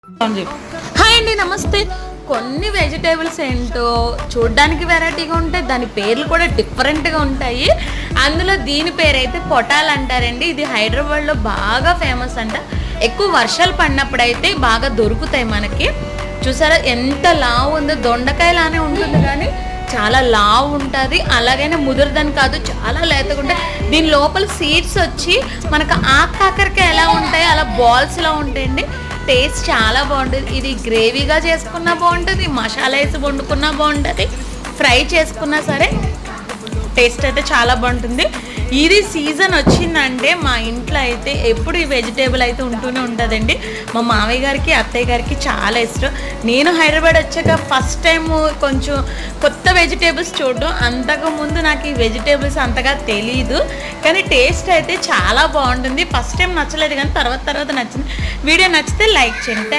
Hi అండి, నమస్తే. కొన్ని వెజిటేబుల్స్ ఏంటో చూడ్డానికి వెరైటీగా ఉంటాయి, దాని పేర్లు కూడా డిఫరెంట్గా ఉంటాయి. అందులో దీని పేరు అయితే పొటాల్ అంటారండి. ఇది హైదరాబాద్లో బాగా ఫేమస్ అంట. ఎక్కువ వర్షాలు పడినప్పుడు అయితే బాగా దొరుకుతాయి మనకి. చూసారా ఎంత లావు ఉందో, దొండకాయలానే ఉంటుంది కానీ చాలా లావు ఉంటుంది. అలాగైనా ముదురుదని కాదు, చాలా లేతగా. దీని లోపల సీడ్స్ వచ్చి మనకు కాకరకాయ ఎలా ఉంటాయో అలా బాల్స్లో ఉంటాయండి. టేస్ట్ చాలా బాగుంటుంది. ఇది గ్రేవీగా చేసుకున్నా బాగుంటుంది, మసాలా వేసి వండుకున్నా బాగుంటుంది, ఫ్రై చేసుకున్నా సరే టేస్ట్ అయితే చాలా బాగుంటుంది. ఇది సీజన్ వచ్చిందంటే మా ఇంట్లో అయితే ఎప్పుడు ఈ వెజిటేబుల్ అయితే ఉంటూనే ఉంటుందండి. మా మామయ్య గారికి, అత్తయ్య గారికి చాలా ఇష్టం. నేను హైదరాబాద్ వచ్చాక ఫస్ట్ టైం కొంచెం కొత్త వెజిటేబుల్స్ చూడడం. అంతకుముందు నాకు ఈ వెజిటేబుల్స్ అంతగా తెలీదు, కానీ టేస్ట్ అయితే చాలా బాగుంటుంది. ఫస్ట్ టైం నచ్చలేదు కానీ తర్వాత నచ్చింది. వీడియో నచ్చితే లైక్ చేయండి.